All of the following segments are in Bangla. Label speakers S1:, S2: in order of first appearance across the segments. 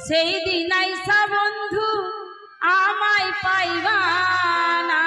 S1: সেই দিন আইসা বন্ধু আমায় পাইবা না।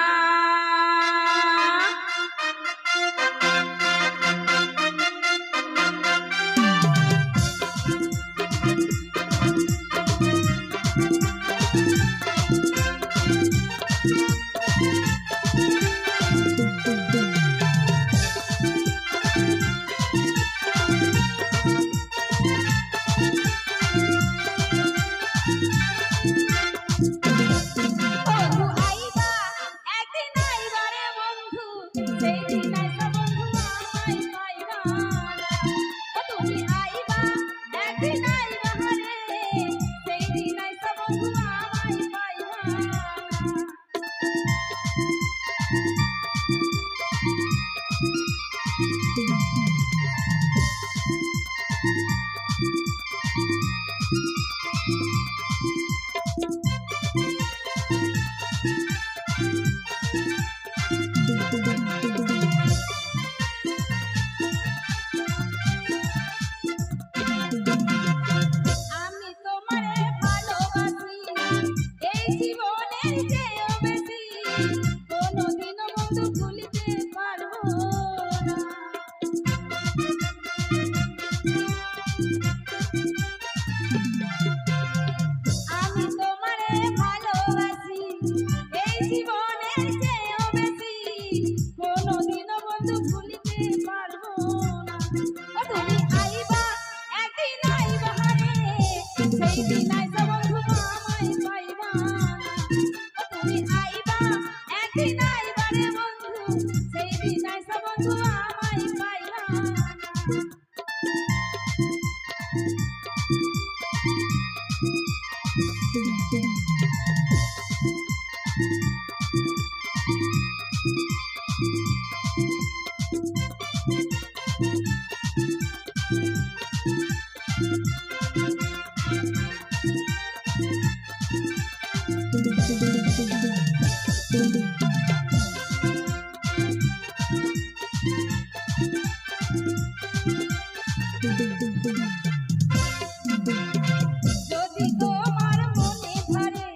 S2: যদি তোমার মনে ধরে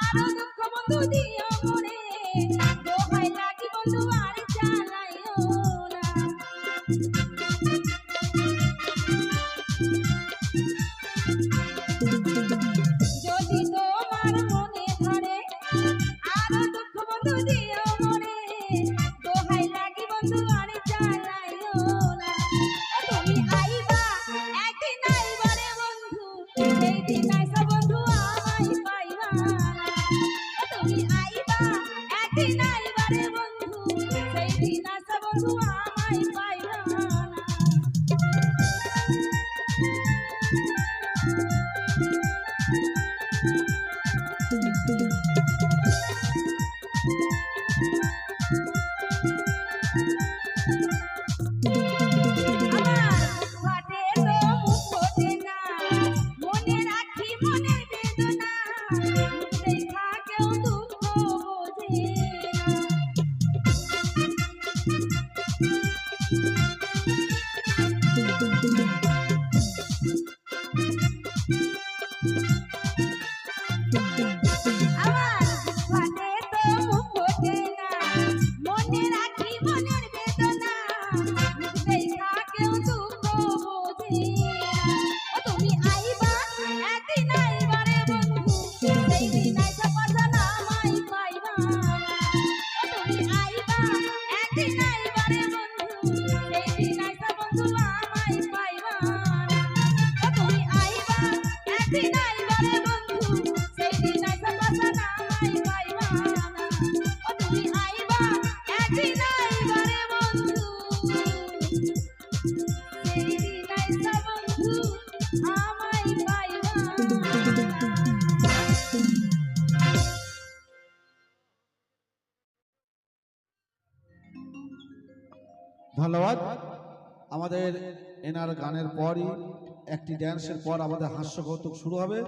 S2: আরো দুঃখ বন্ধু দিও মনে, দোহাই লাগি বন্ধু আর জ্বালাইও না। যদি তোমার মনে ধরে আরো দুঃখ বন্ধু দিও মনে, দোহাই লাগি বন্ধু আর জ্বালাইও না। তুমি আইবা একদিন আইবা রে বন্ধু, সেই দিন আইসা বন্ধু আমায় পাইবা না। তুমি আইবা একদিন আইবা রে বন্ধু, সেই দিন আইসা বন্ধু আমায় পাইবা না।
S3: ধন্যবাদ। আমাদের এনার গানের পরই একটি ড্যান্সের পর আমাদের হাস্য কৌতুক শুরু হবে।